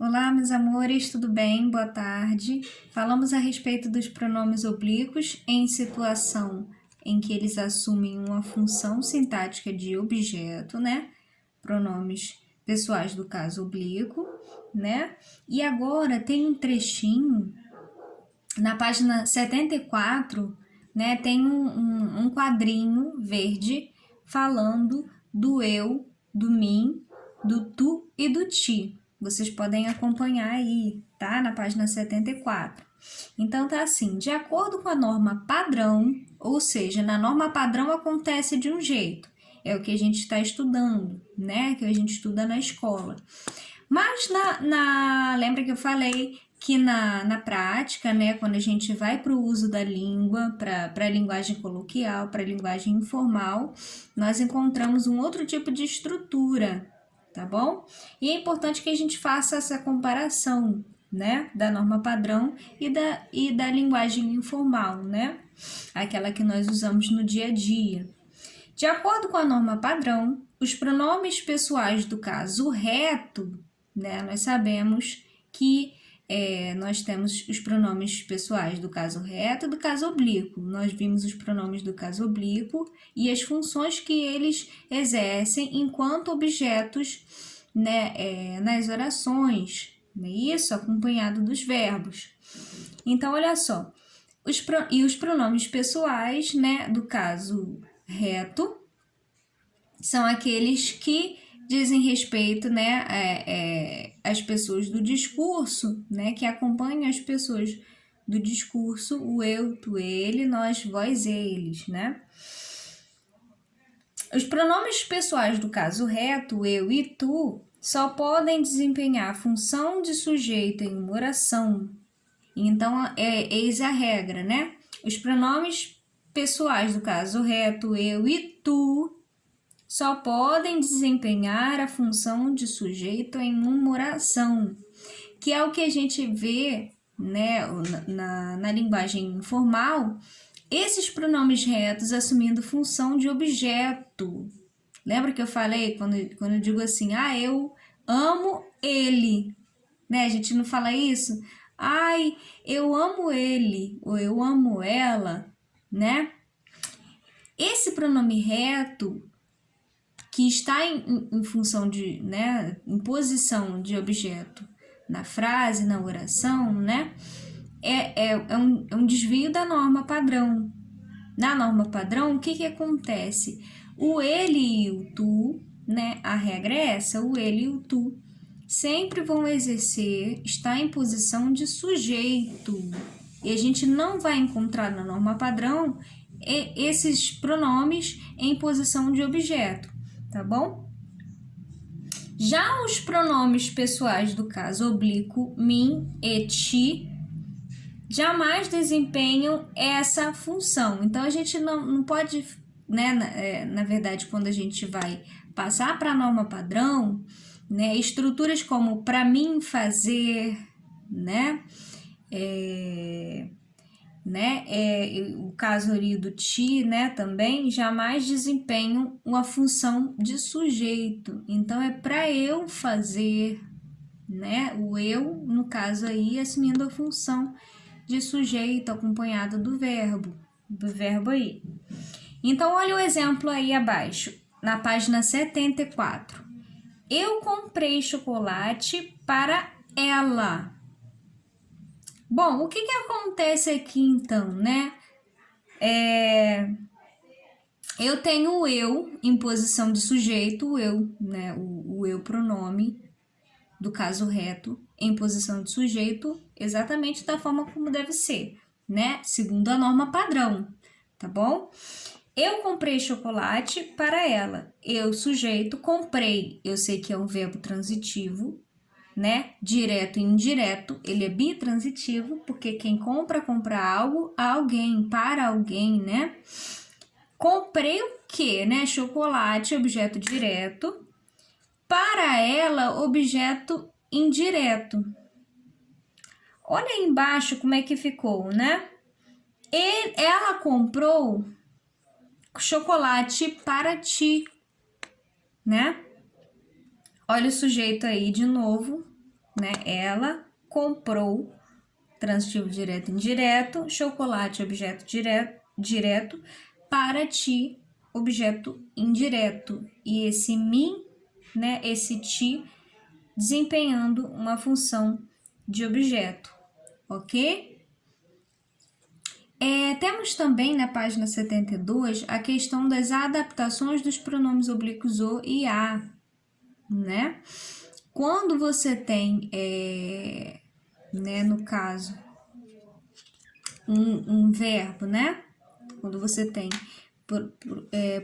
Olá, meus amores, tudo bem? Boa tarde. Falamos a respeito dos pronomes oblíquos em situação em que eles assumem uma função sintática de objeto, né? Pronomes pessoais do caso oblíquo, né? E agora tem um trechinho na página 74, né? Tem um quadrinho verde falando do eu, do mim, do tu e do ti. Vocês podem acompanhar aí, tá? Na página 74. Então, tá assim, de acordo com a norma padrão, ou seja, na norma padrão acontece de um jeito. É o que a gente está estudando, né? Que a gente estuda na escola. Mas lembra que eu falei que na prática, né, quando a gente vai para o uso da língua, para a linguagem coloquial, para a linguagem informal, nós encontramos um outro tipo de estrutura, tá bom? E é importante que a gente faça essa comparação, né, da norma padrão e da linguagem informal, né? Aquela que nós usamos no dia a dia. De acordo com a norma padrão, os pronomes pessoais do caso reto, né, nós sabemos que nós temos os pronomes pessoais do caso reto e do caso oblíquo. Nós vimos os pronomes do caso oblíquo e as funções que eles exercem enquanto objetos, né, nas orações, né, isso acompanhado dos verbos. Então, olha só, os pronomes pessoais, né, do caso reto são aqueles que dizem respeito, né, às pessoas do discurso, né, que acompanham as pessoas do discurso, o eu, tu, ele, nós, vós, eles, né? Os pronomes pessoais do caso reto, eu e tu, só podem desempenhar a função de sujeito em uma oração. Então, eis a regra, né? Os pronomes pessoais do caso reto, eu e tu, só podem desempenhar a função de sujeito em uma oração, que é o que a gente vê, né, na linguagem informal, esses pronomes retos assumindo função de objeto. Lembra que eu falei quando eu digo assim, eu amo ele, né? A gente não fala isso? Ai, eu amo ele, ou eu amo ela, né? Esse pronome reto que está em função de, né, em posição de objeto na frase, na oração, né, é um desvio da norma padrão. Na norma padrão, o que acontece? O ele e o tu, né, a regra é essa, o ele e o tu sempre vão estar em posição de sujeito. E a gente não vai encontrar na norma padrão esses pronomes em posição de objeto, tá bom? Já os pronomes pessoais do caso oblíquo, mim e ti, jamais desempenham essa função. Então, a gente não pode, né, na verdade, quando a gente vai passar para a norma padrão, né, estruturas como para mim fazer, né, o caso ali do ti, né, também jamais desempenham uma função de sujeito. Então, é para eu fazer, né, o eu, no caso aí, assumindo a função de sujeito acompanhado do verbo aí. Então, olha o exemplo aí abaixo, na página 74. Eu comprei chocolate para ela. Bom, o que acontece aqui então, né? Eu tenho o eu em posição de sujeito, o eu, né? O eu pronome do caso reto em posição de sujeito, exatamente da forma como deve ser, né? Segundo a norma padrão, tá bom? Eu comprei chocolate para ela. Eu, sujeito, comprei. Eu sei que é um verbo transitivo, né? Direto e indireto, ele é bitransitivo, porque quem compra algo a alguém, para alguém, né? Comprei o quê, né? Chocolate, objeto direto. Para ela, objeto indireto. Olha aí embaixo como é que ficou, né? Ela comprou chocolate para ti, né? Olha o sujeito aí de novo, né? Ela comprou, transitivo direto e indireto, chocolate, objeto direto, para ti, objeto indireto. E esse mim, né? Esse ti, desempenhando uma função de objeto, ok? Temos também na página 72 a questão das adaptações dos pronomes oblíquos o e a, né? Quando você tem, né, no caso, um verbo, né? Quando você tem,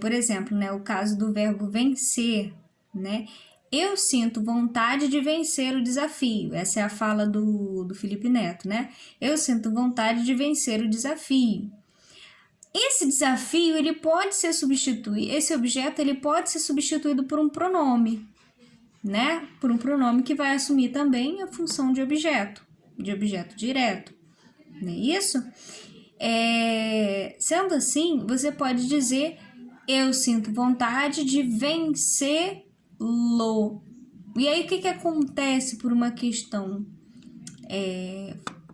por exemplo, né, o caso do verbo vencer, né? Eu sinto vontade de vencer o desafio. Essa é a fala do Felipe Neto, né? Eu sinto vontade de vencer o desafio. Esse desafio, ele pode ser substituído, esse objeto, ele pode ser substituído por um pronome, né? Por um pronome que vai assumir também a função de objeto direto, não é isso? Sendo assim, você pode dizer, eu sinto vontade de vencê-lo. E aí, o que acontece por uma questão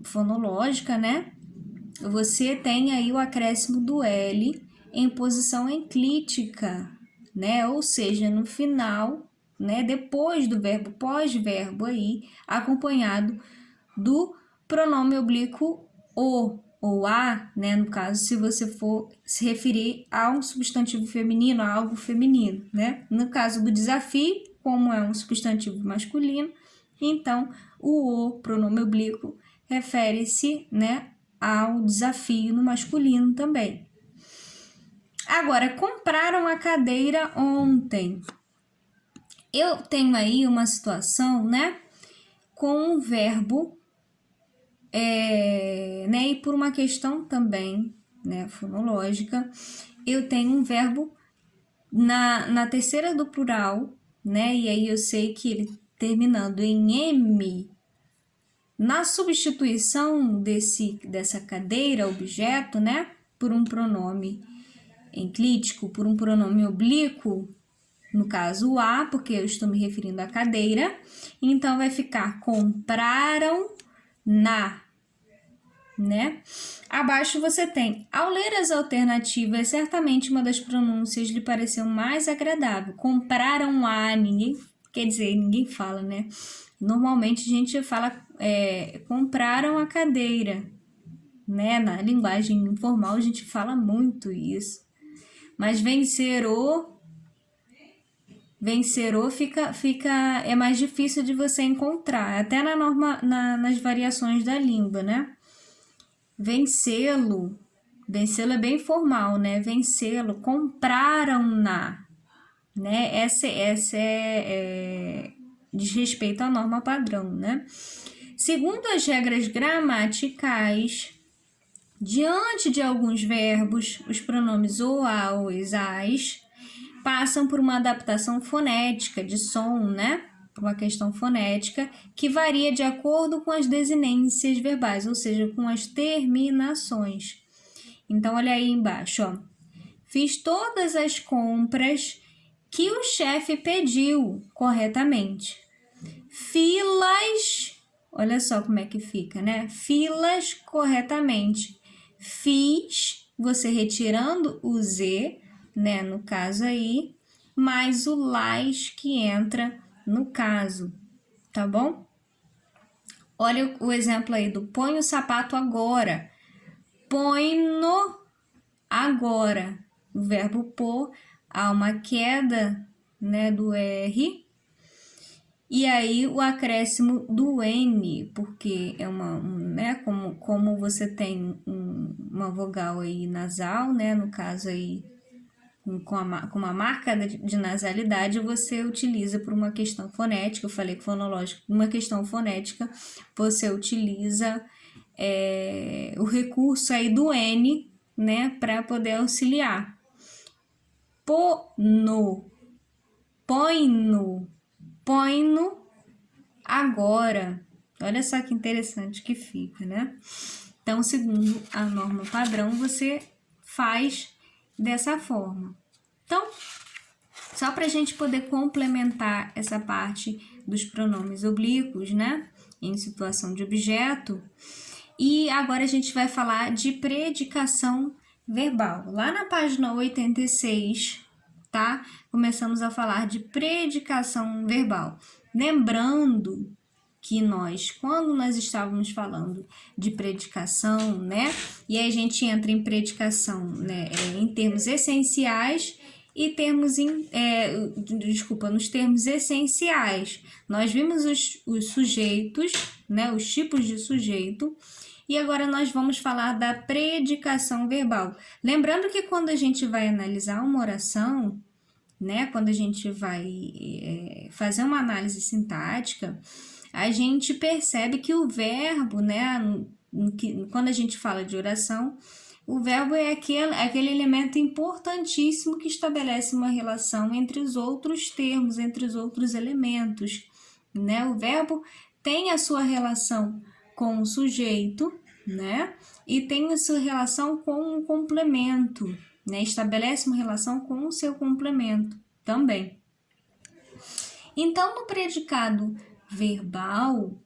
fonológica, né? Você tem aí o acréscimo do L em posição enclítica, né? Ou seja, no final, né? Depois do verbo, pós-verbo aí, acompanhado do pronome oblíquo o ou a, né? No caso, se você for se referir a um substantivo feminino, a algo feminino, né? No caso do desafio, como é um substantivo masculino, então o pronome oblíquo refere-se, né, ao desafio no masculino também. Agora, compraram a cadeira ontem. Eu tenho aí uma situação, né, com um verbo, né, e por uma questão também, né, fonológica, eu tenho um verbo na terceira do plural, né, e aí eu sei que ele terminando em M, na substituição dessa cadeira, objeto, né, por um pronome enclítico, por um pronome oblíquo, no caso o a, porque eu estou me referindo à cadeira, então vai ficar compraram na, né? Abaixo você tem, ao ler as alternativas, certamente uma das pronúncias lhe pareceu mais agradável. Compraram a, ninguém fala, né? Normalmente a gente fala, compraram a cadeira, né? Na linguagem informal a gente fala muito isso. Mas vencer o é mais difícil de você encontrar, até na norma, nas variações da língua, né? Vencê-lo é bem formal, né? Vencê-lo, compraram-na, né? Essa diz respeito à norma padrão, né? Segundo as regras gramaticais, diante de alguns verbos, os pronomes o, a, os, as, passam por uma adaptação fonética de som, né? Por uma questão fonética que varia de acordo com as desinências verbais, ou seja, com as terminações. Então, olha aí embaixo, ó. Fiz todas as compras que o chefe pediu corretamente. Filas, olha só como é que fica, né? Filas corretamente. Fiz, você retirando o Z, né, no caso aí, mais o las que entra no caso, tá bom? Olha o exemplo aí do põe o sapato agora. Põe no agora. O verbo pôr, há uma queda, né, do R, e aí o acréscimo do N, porque é né, como você tem uma vogal aí nasal, né, no caso aí com uma marca de nasalidade, você utiliza por uma questão fonética, eu falei que fonológica, uma questão fonética, você utiliza o recurso aí do N, né, para poder auxiliar. Põe no, agora. Olha só que interessante que fica, né? Então, segundo a norma padrão, você faz dessa forma. Então, só para a gente poder complementar essa parte dos pronomes oblíquos, né? Em situação de objeto. E agora a gente vai falar de predicação verbal. Lá na página 86, tá? Começamos a falar de predicação verbal. Lembrando que quando nós estávamos falando de predicação, né? E aí a gente entra em predicação, né? Em termos essenciais e nos termos essenciais. Nós vimos os sujeitos, né? Os tipos de sujeito. E agora nós vamos falar da predicação verbal. Lembrando que quando a gente vai analisar uma oração, né? Quando a gente vai fazer uma análise sintática, a gente percebe que o verbo, né? Quando a gente fala de oração, o verbo é aquele elemento importantíssimo que estabelece uma relação entre os outros termos, entre os outros elementos, né? O verbo tem a sua relação com o sujeito, né? E tem a sua relação com o complemento, né? Estabelece uma relação com o seu complemento também. Então, no predicado verbal,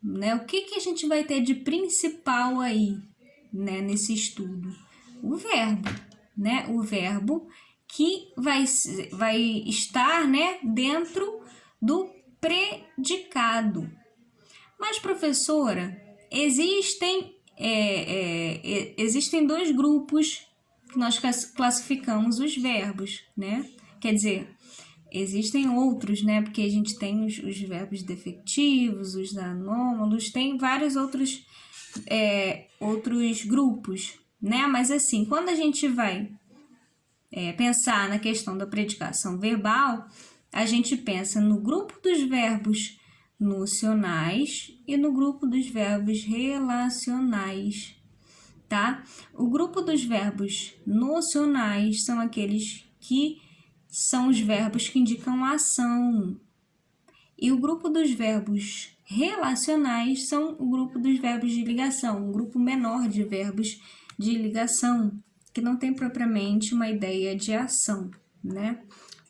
né? O que a gente vai ter de principal aí, né? Nesse estudo? O verbo, né? O verbo que vai estar, né? Dentro do predicado. Mas, professora, existem dois grupos que nós classificamos os verbos, né? Quer dizer, existem outros, né? Porque a gente tem os verbos defectivos, os anômalos, tem vários outros grupos, né? Mas assim, quando a gente vai pensar na questão da predicação verbal, a gente pensa no grupo dos verbos nocionais e no grupo dos verbos relacionais, tá? O grupo dos verbos nocionais são aqueles que são os verbos que indicam ação. E o grupo dos verbos relacionais são o grupo dos verbos de ligação, um grupo menor de verbos de ligação, que não tem propriamente uma ideia de ação, né?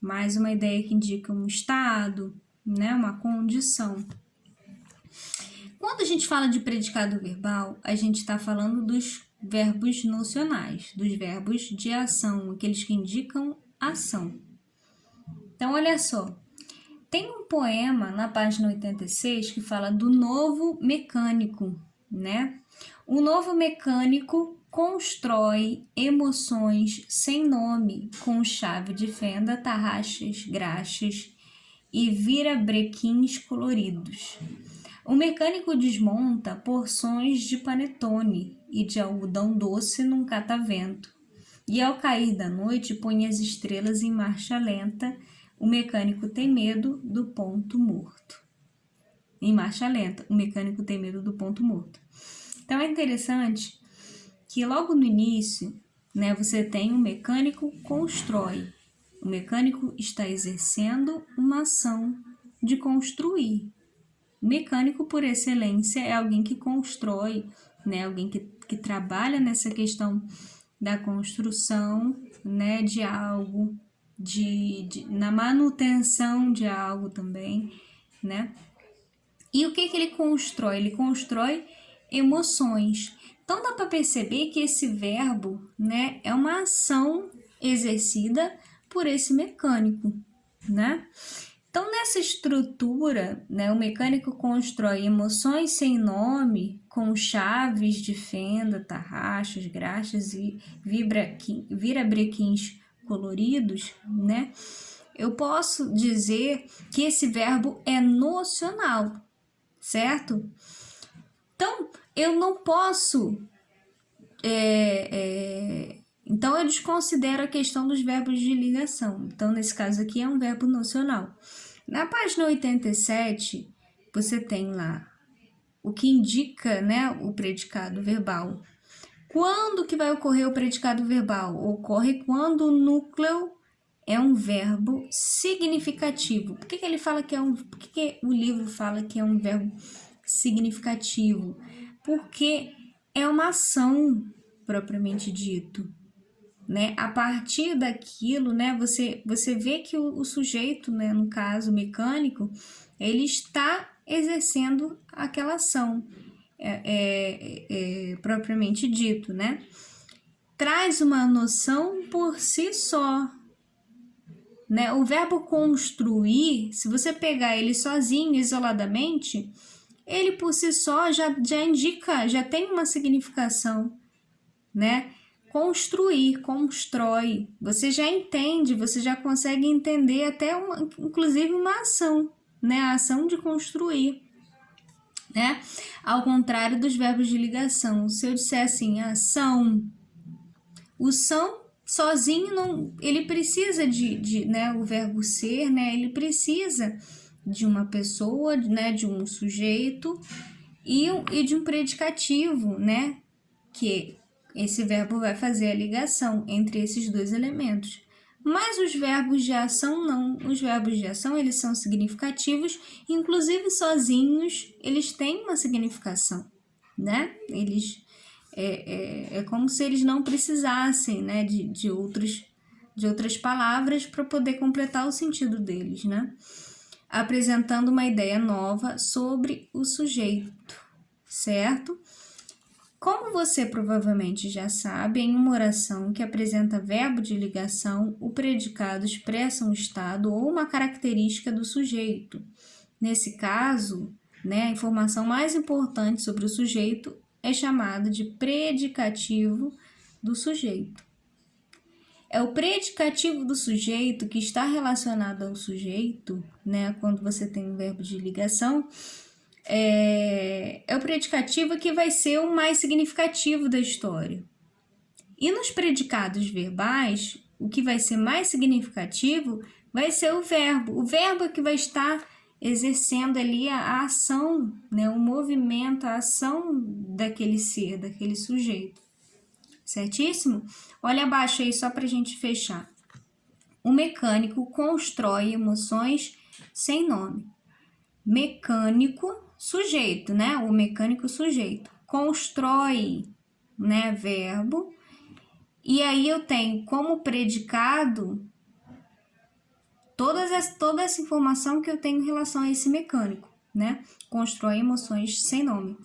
Mas uma ideia que indica um estado, né? Uma condição. Quando a gente fala de predicado verbal, a gente está falando dos verbos nocionais, dos verbos de ação, aqueles que indicam ação. Então, olha só, tem um poema na página 86 que fala do novo mecânico, né? O novo mecânico constrói emoções sem nome com chave de fenda, tarraxas, graxas e virabrequins coloridos. O mecânico desmonta porções de panetone e de algodão doce num catavento, e ao cair da noite põe as estrelas em marcha lenta. O mecânico tem medo do ponto morto. Em marcha lenta, o mecânico tem medo do ponto morto. Então é interessante que logo no início, né, você tem o mecânico constrói. O mecânico está exercendo uma ação de construir. O mecânico, por excelência, é alguém que constrói, né, alguém que trabalha nessa questão da construção, né, de algo, na manutenção de algo também, né? E o que ele constrói? Ele constrói emoções. Então, dá para perceber que esse verbo, né, é uma ação exercida por esse mecânico, né? Então, nessa estrutura, né, o mecânico constrói emoções sem nome, com chaves de fenda, tarraxas, graxas e virabrequins coloridos, né? Eu posso dizer que esse verbo é nocional, certo? Então, eu não posso... Então, eu desconsidero a questão dos verbos de ligação. Então, nesse caso aqui, é um verbo nocional. Na página 87, você tem lá o que indica, né, o predicado verbal. Quando que vai ocorrer o predicado verbal? Ocorre quando o núcleo é um verbo significativo. Por que ele fala que por que o livro fala que é um verbo significativo? Porque é uma ação propriamente dito, né? A partir daquilo, né, você vê que o sujeito, né, no caso mecânico, ele está exercendo aquela ação, propriamente dito, né? Traz uma noção por si só, né? O verbo construir, se você pegar ele sozinho, isoladamente, ele por si só já indica, já tem uma significação, né? Construir, constrói, você já entende, você já consegue entender até inclusive uma ação, né? A ação de construir, né? Ao contrário dos verbos de ligação. Se eu disser assim, ação, o são sozinho não, ele precisa né, o verbo ser, né? Ele precisa de uma pessoa, né, de um sujeito e de um predicativo, né? Que esse verbo vai fazer a ligação entre esses dois elementos. Mas os verbos de ação não. Os verbos de ação, eles são significativos, inclusive sozinhos, eles têm uma significação, né? Eles é como se eles não precisassem, né, de outras palavras para poder completar o sentido deles, né? Apresentando uma ideia nova sobre o sujeito, certo? Como você provavelmente já sabe, em uma oração que apresenta verbo de ligação, o predicado expressa um estado ou uma característica do sujeito. Nesse caso, né, a informação mais importante sobre o sujeito é chamada de predicativo do sujeito. É o predicativo do sujeito que está relacionado ao sujeito, né, quando você tem um verbo de ligação, é o predicativo que vai ser o mais significativo da história. E nos predicados verbais, o que vai ser mais significativo vai ser o verbo que vai estar exercendo ali a ação, né, o movimento, a ação daquele ser, daquele sujeito. Certíssimo? Olha abaixo aí só para a gente fechar. O mecânico constrói emoções sem nome. Mecânico, sujeito, né? O mecânico, sujeito. Constrói, né? Verbo. E aí eu tenho como predicado toda essa informação que eu tenho em relação a esse mecânico, né? Constrói emoções sem nome.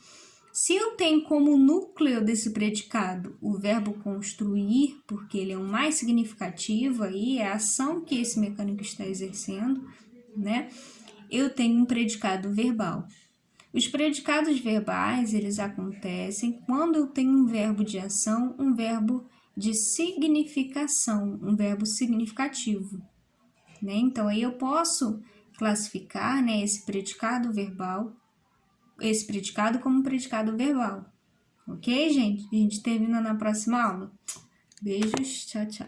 Se eu tenho como núcleo desse predicado o verbo construir, porque ele é o mais significativo aí, é a ação que esse mecânico está exercendo, né? Eu tenho um predicado verbal. Os predicados verbais, eles acontecem quando eu tenho um verbo de ação, um verbo de significação, um verbo significativo, né? Então, aí eu posso classificar, né, esse predicado verbal, esse predicado como um predicado verbal. Ok, gente? A gente termina na próxima aula. Beijos, tchau, tchau.